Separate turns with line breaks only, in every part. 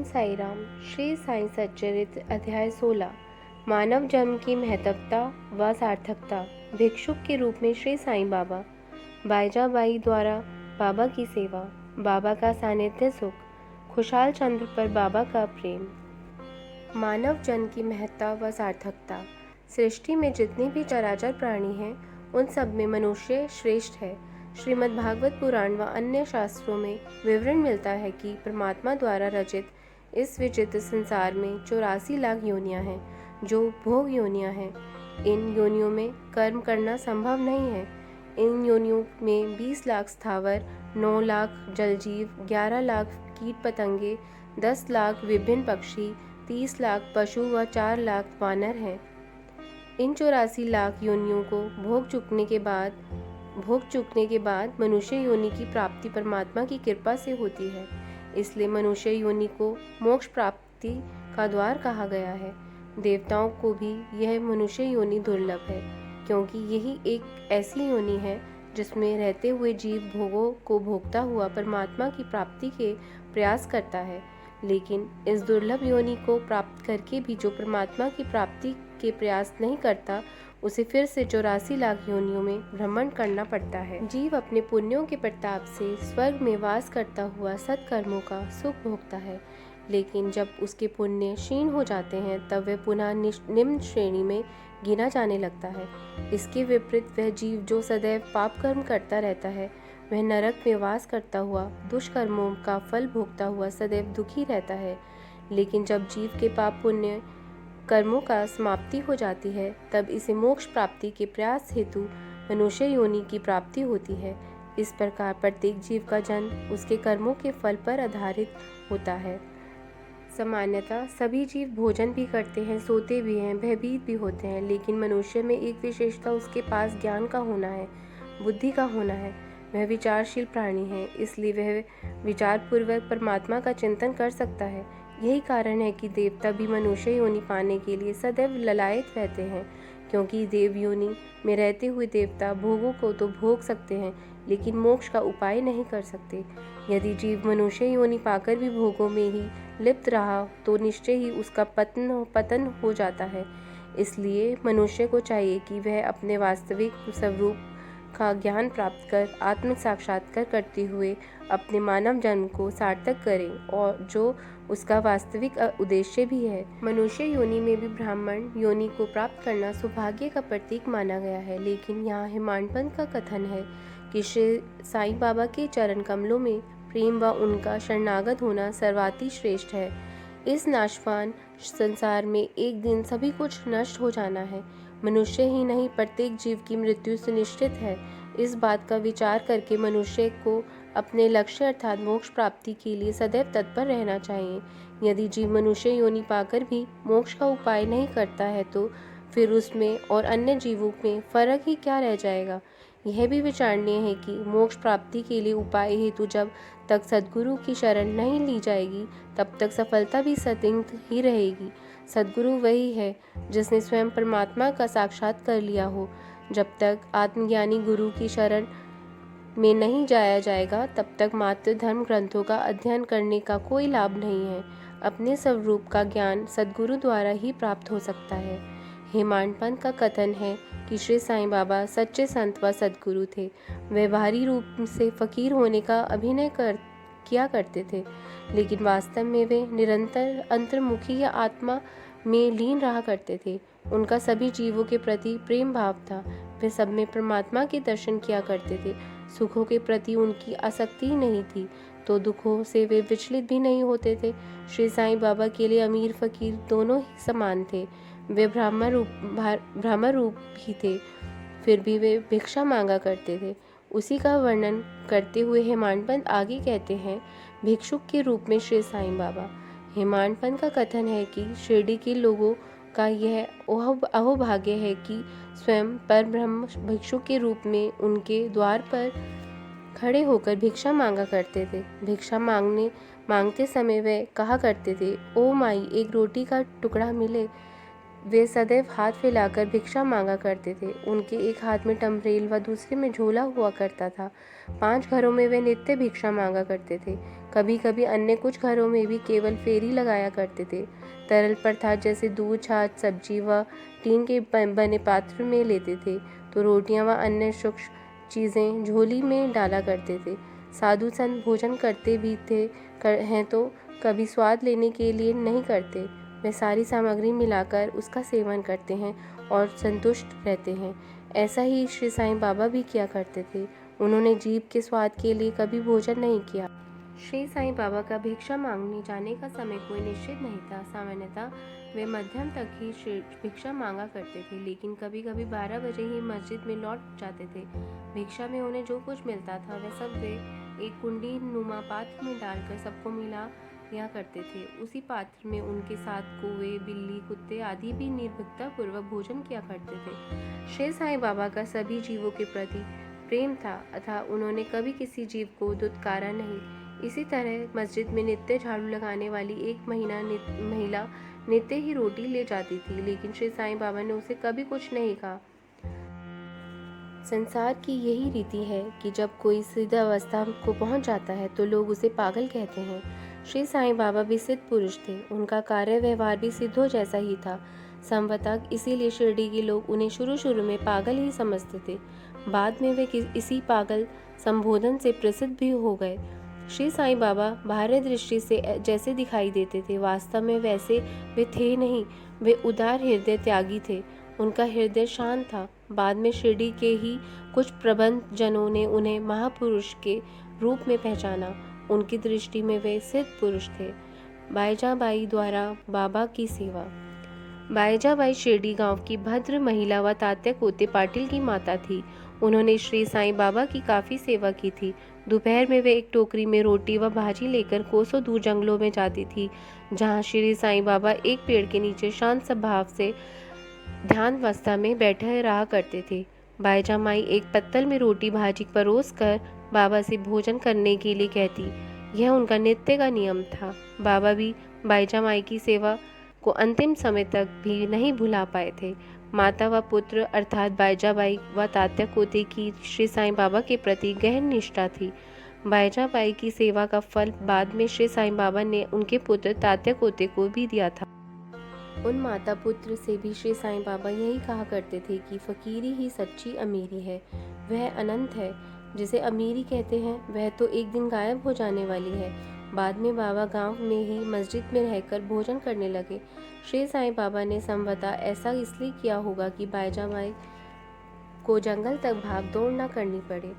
ओम साई राम। श्री साई सच्चरित्र अध्याय 16। मानव जन्म की महत्वता व सार्थकता। भिक्षुक के रूप में श्री साईं बाबा। बाईजाबाई द्वारा बाबा की सेवा। बाबा का सानिध्य सुख। खुशहाल चंद्र पर बाबा का प्रेम। मानव जन्म की महत्ता व सार्थकता। सृष्टि में जितने भी चराचर प्राणी हैं उन सब में मनुष्य श्रेष्ठ है। श्रीमद् भागवत पुराण व अन्य शास्त्रों में विवरण मिलता है कि परमात्मा द्वारा रचित इस विचित्र संसार में 84 लाख योनियां हैं जो भोग योनियां हैं। इन योनियों में कर्म करना संभव नहीं है। इन योनियों में 20 लाख स्थावर, 9 लाख जलजीव, 11 लाख कीट पतंगे, 10 लाख विभिन्न पक्षी, 30 लाख पशु व 4 लाख वानर हैं। इन 84 लाख योनियों को भोग चुकने के बाद मनुष्य योनि की प्राप्ति परमात्मा की कृपा से होती है। इसलिए मनुष्य योनि को मोक्ष प्राप्ति का द्वार कहा गया है। देवताओं को भी यह मनुष्य योनि दुर्लभ है, क्योंकि यही एक ऐसी योनि है जिसमें रहते हुए जीव भोगों को भोगता हुआ परमात्मा की प्राप्ति के प्रयास करता है। लेकिन इस दुर्लभ योनि को प्राप्त करके भी जो परमात्मा की प्राप्ति के प्रयास नहीं करता, उसे फिर से 84 लाख योनियों में भ्रमण करना पड़ता है। जीव अपने पुण्यों के प्रताप से स्वर्ग में वास करता हुआ सत्कर्मों का सुख भोगता है, लेकिन जब उसके पुण्य क्षीण हो जाते हैं तब वह पुनः निम्न श्रेणी में गिना जाने लगता है। इसके विपरीत वह जीव जो सदैव पाप कर्म करता रहता है, वह नरक में वास करता हुआ दुष्कर्मों का फल भोगता हुआ सदैव दुखी रहता है। लेकिन जब जीव के पाप पुण्य कर्मों का समाप्ति हो जाती है तब इसे मोक्ष प्राप्ति के प्रयास हेतु मनुष्य योनि की प्राप्ति होती है। इस प्रकार प्रत्येक जीव का जन्म उसके कर्मों के फल पर आधारित होता है। सामान्यतः सभी जीव भोजन भी करते हैं, सोते भी हैं, भयभीत भी होते हैं, लेकिन मनुष्य में एक विशेषता उसके पास ज्ञान का होना है, बुद्धि का होना है। वह विचारशील प्राणी है, इसलिए वह विचारपूर्वक परमात्मा का चिंतन कर सकता है। यही कारण है कि देवता भी मनुष्य योनि पाने के लिए सदैव ललायत रहते हैं, क्योंकि देव योनि में रहते हुए देवता भोगों को तो भोग सकते हैं, लेकिन मोक्ष का उपाय नहीं कर सकते। यदि जीव मनुष्य योनि पाकर भी भोगों में ही लिप्त रहा तो निश्चय ही उसका पतन हो जाता है। इसलिए मनुष्य को चाहिए कि वह अपने वास्तविक स्वरूप का ज्ञान प्राप्त कर आत्म साक्षात्कार करते हुए अपने मानव जन्म को सार्थक करे, और जो उसका वास्तविक उद्देश्य भी है। मनुष्य योनि में भी ब्राह्मण योनि को प्राप्त करना सौभाग्य का प्रतीक माना गया है, लेकिन यहाँ हिमांडपंत का कथन है कि श्री साईं बाबा के चरण कमलों में प्रेम व उनका शरणागत होना सर्वाति श्रेष्ठ है। इस नाशवान संसार में एक दिन सभी कुछ नष्ट हो जाना है। मनुष्य ही नहीं, प्रत्येक जीव की मृत्यु सुनिश्चित है। इस बात का विचार करके मनुष्य को अपने लक्ष्य अर्थात मोक्ष प्राप्ति के लिए सदैव तत्पर रहना चाहिए। यदि जीव मनुष्य योनि पाकर भी मोक्ष का उपाय नहीं करता है तो फिर उसमें और अन्य जीवों में फर्क ही क्या रह जाएगा। यह भी विचारणीय है कि मोक्ष प्राप्ति के लिए उपाय हेतु जब तक सद्गुरु की शरण नहीं ली जाएगी तब तक सफलता भी सदिग्ध ही रहेगी। सद्गुरु वही है जिसने स्वयं परमात्मा का साक्षात कर लिया हो। जब तक आत्मज्ञानी गुरु की शरण में नहीं जाया जाएगा तब तक मात्र धर्म ग्रंथों का अध्ययन करने का कोई लाभ नहीं है। अपने स्वरूप का ज्ञान सद्गुरु द्वारा ही प्राप्त हो सकता है। हेमाडपंत का कथन है कि श्री साईं बाबा सच्चे संत व सद्गुरु थे। वे बाहरी रूप से फकीर होने का अभिनय किया करते थे, लेकिन वास्तव में वे निरंतर अंतर्मुखी या आत्मा में लीन रहा करते थे। उनका सभी जीवों के प्रति प्रेम भाव था। वे सब में परमात्मा के दर्शन किया करते थे। सुखों के प्रति उनकी आसक्ति ही नहीं थी, तो दुखों से वे विचलित भी नहीं होते थे। श्री साईं बाबा के लिए अमीर फकीर दोनों ही समान थे। वे ब्राह्मण रूप ही थे, फिर भी वे भिक्षा मांगा करते थे। उसी का वर्णन करते हुए हेमाडपंत आगे कहते हैं, भिक्षुक के रूप में श्री साईं बाबा। हेमाडपंत का कथन है कि शिरडी के लोगों का यह अहोभाग्य है कि स्वयं परब्रह्म भिक्षुक के रूप में उनके द्वार पर खड़े होकर भिक्षा मांगा करते थे। भिक्षा मांगते समय वे कहा करते थे, ओ माई, एक रोटी का टुकड़ा मिले वे सदैव हाथ फैलाकर भिक्षा मांगा करते थे। उनके एक हाथ में टम्बरेल व दूसरे में झोला हुआ करता था। 5 घरों में वे नित्य भिक्षा मांगा करते थे। कभी कभी अन्य कुछ घरों में भी केवल फेरी लगाया करते थे। तरल पदार्थ जैसे दूध, छाछ, सब्जी व टीन के बने पात्र में लेते थे तो रोटियां व अन्य सूक्ष्म चीज़ें झोली में डाला करते थे। साधु संत भोजन करते भी हैं तो कभी स्वाद लेने के लिए नहीं करते। वे सारी सामग्री मिलाकर उसका सेवन करते हैं और संतुष्ट रहते हैं। ऐसा ही श्री साईं बाबा भी किया करते थे। उन्होंने जीभ के स्वाद के लिए कभी भोजन नहीं किया। श्री साईं बाबा का भिक्षा मांगने जाने का समय कोई निश्चित नहीं था। सामान्यतः वे मध्यम तक ही भिक्षा मांगा करते थे, लेकिन कभी कभी 12 बजे ही मस्जिद में लौट जाते थे। भिक्षा में उन्हें जो कुछ मिलता था वह सब वे एक कुंडी नुमा पात्र में डालकर सबको मिला या करते थे। उसी पात्र में उनके साथ कौवे, बिल्ली, कुत्ते आदि भी निर्भीकता पूर्वक भोजन किया करते थे। श्री साईं बाबा का सभी जीवों के प्रति प्रेम था अतः उन्होंने कभी किसी जीव को दुत्कारा नहीं। इसी तरह मस्जिद में नित्य झाड़ू लगाने वाली एक महिला नित्य ही रोटी ले जाती थी, लेकिन श्री साईं बाबा ने उसे कभी कुछ नहीं कहा। संसार की यही रीति है कि जब कोई सिद्ध अवस्था को पहुंच जाता है तो लोग उसे पागल कहते हैं। श्री साईं बाबा भी सिद्ध पुरुष थे। उनका कार्य व्यवहार भी सिद्धों जैसा ही था। संवतक इसीलिए शिरडी के लोग उन्हें शुरू में पागल ही समझते थे। बाद में वे इसी पागल संबोधन से प्रसिद्ध भी हो गए। श्री साईं बाबा बाहरी दृष्टि से जैसे दिखाई देते थे, वास्तव में वैसे वे थे नहीं। वे उदार हृदय त्यागी थे। उनका हृदय शांत था। बाद में शिरडी के ही कुछ प्रबंध जनों ने उन्हें महापुरुष के रूप में पहचाना। उनकी दृष्टि में वे सिद्ध पुरुष थे। बाईजाबाई द्वारा बाबा की सेवा। बाईजाबाई शिरडी गांव की भद्र महिला व तात्या कोते पाटिल की माता थी। उन्होंने श्री साईं बाबा की काफ़ी सेवा की थी। दोपहर में वे एक टोकरी में रोटी व भाजी लेकर कोसों दूर जंगलों में जाती थी, जहां श्री साईं बाबा एक पेड़ के नीचे शांत स्वभाव से ध्यान अवस्था में बैठे रहा करते थे। बाईजा माई एक पत्तल में रोटी भाजी परोस कर बाबा से भोजन करने के लिए कहती। यह उनका नित्य का नियम था। बाबा भी बाईजा माई की सेवा को अंतिम समय तक भी नहीं भुला पाए थे। माता व पुत्र अर्थात बाईजाबाई व तात्या कोते की श्री साईं बाबा के प्रति गहन निष्ठा थी। बाईजाबाई की सेवा का फल बाद में श्री साईं बाबा ने उनके पुत्र तात्या कोते को भी दिया था। उन माता पुत्र से भी श्री साईं बाबा यही कहा करते थे कि फकीरी ही सच्ची अमीरी है। वह अनंत है। जिसे अमीरी कहते हैं वह तो एक दिन गायब हो जाने वाली है। बाद में बाबा गांव में ही मस्जिद में रहकर भोजन करने लगे। श्री साईं बाबा ने संभवतः ऐसा इसलिए किया होगा कि बाईजाबाई को जंगल तक भाग दौड़ न करनी पड़े।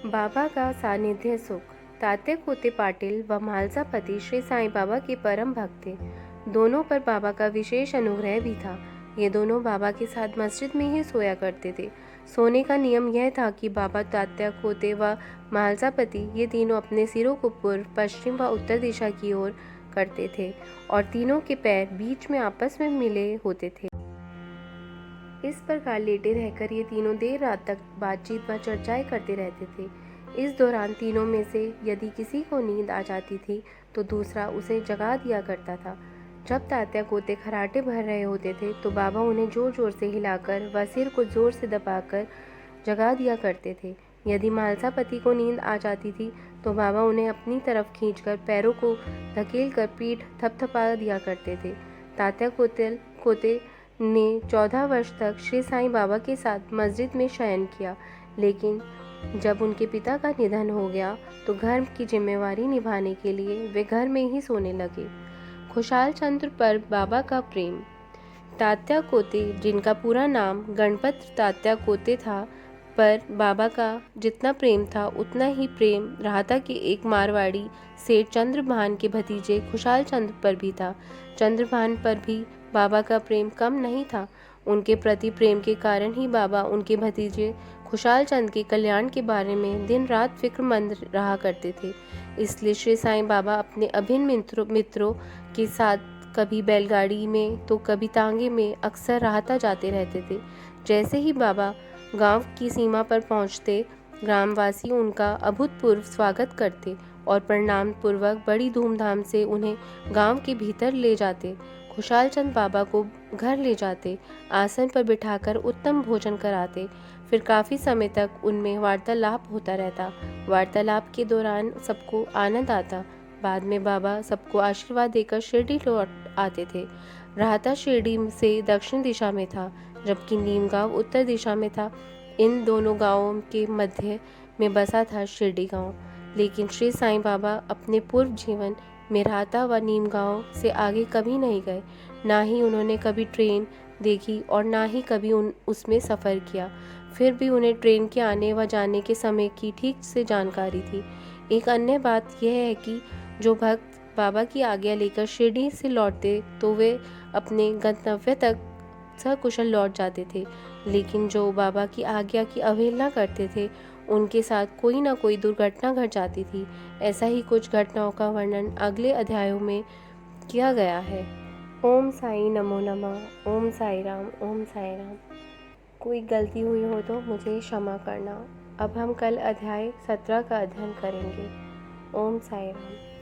बाबा का सानिध्य सुख। तात्या कोते पाटिल व म्हालसापति श्री साईं बाबा के परम भक्त थे। दोनों पर बाबा का विशेष अनुग्रह भी था। ये दोनों बाबा के साथ मस्जिद में ही सोया करते थे। सोने का नियम यह था कि बाबा, तात्या कोते व म्हालसापति ये तीनों अपने सिरों को पूर्व, पश्चिम व उत्तर दिशा की ओर करते थे और तीनों के पैर बीच में आपस में मिले होते थे। इस प्रकार लेटे रहकर ये तीनों देर रात तक बातचीत व चर्चाएं करते रहते थे। इस दौरान तीनों में से यदि किसी को नींद आ जाती थी तो दूसरा उसे जगा दिया करता था। जब तात्या कोते खराटे भर रहे होते थे तो बाबा उन्हें जोर जोर से हिलाकर व सिर को जोर से दबाकर जगा दिया करते थे। यदि म्हालसापति को नींद आ जाती थी तो बाबा उन्हें अपनी तरफ खींचकर पैरों को धकेलकर पीठ थपथपा दिया करते थे। तात्या कोते ने 14 वर्ष तक श्री साईं बाबा के साथ मस्जिद में शयन किया, लेकिन जब उनके पिता का निधन हो गया तो घर की जिम्मेवारी निभाने के लिए वे घर में ही सोने लगे। खुशाल चंद्र पर बाबा का प्रेम। तात्या कोते, जिनका पूरा नाम गणपत तात्या कोते था, पर बाबा का जितना प्रेम था उतना ही प्रेम राहता के एक मारवाड़ी सेठ चंद्रभान के भतीजे खुशाल चंद्र पर भी था। चंद्रभान पर भी बाबा का प्रेम कम नहीं था। उनके प्रति प्रेम के कारण ही बाबा उनके भतीजे खुशाल चंद के कल्याण के बारे में दिन रात फिक्रमंद रहा करते थे। इसलिए श्री साईं बाबा अपने अभिन्न मित्रों के साथ कभी बैलगाड़ी में तो कभी तांगे में अक्सर राहता जाते रहते थे। जैसे ही बाबा गांव की सीमा पर पहुंचते, ग्रामवासी उनका अभूतपूर्व स्वागत करते। और प्रणाम पूर्वक बड़ी धूमधाम से उन्हें गांव के भीतर ले जाते। खुशहाल चंद बाबा को घर ले जाते, आसन पर बिठाकर उत्तम भोजन कराते। फिर काफ़ी समय तक उनमें वार्तालाप होता रहता। वार्तालाप के दौरान सबको आनंद आता। बाद में बाबा सबको आशीर्वाद देकर शिरडी लौट आते थे। राहता शिरडी से दक्षिण दिशा में था, जबकि नीम गांव उत्तर दिशा में था। इन दोनों गांवों के मध्य में बसा था शिरडी गांव। लेकिन श्री साईं बाबा अपने पूर्व जीवन में राहता व नीम गांव से आगे कभी नहीं गए। ना ही उन्होंने कभी ट्रेन देखी और ना ही कभी उसमें सफ़र किया। फिर भी उन्हें ट्रेन के आने व जाने के समय की ठीक से जानकारी थी। एक अन्य बात यह है कि जो भक्त बाबा की आज्ञा लेकर शिरडी से लौटते तो वे अपने गंतव्य तक सकुशल लौट जाते थे, लेकिन जो बाबा की आज्ञा की अवहेलना करते थे उनके साथ कोई ना कोई दुर्घटना घट जाती थी। ऐसा ही कुछ घटनाओं का वर्णन अगले अध्यायों में किया गया है। ओम साई नमो नमः। ओम साई राम। ओम साई राम। कोई गलती हुई हो तो मुझे क्षमा करना। अब हम कल अध्याय 17 का अध्ययन करेंगे। ओम साई राम।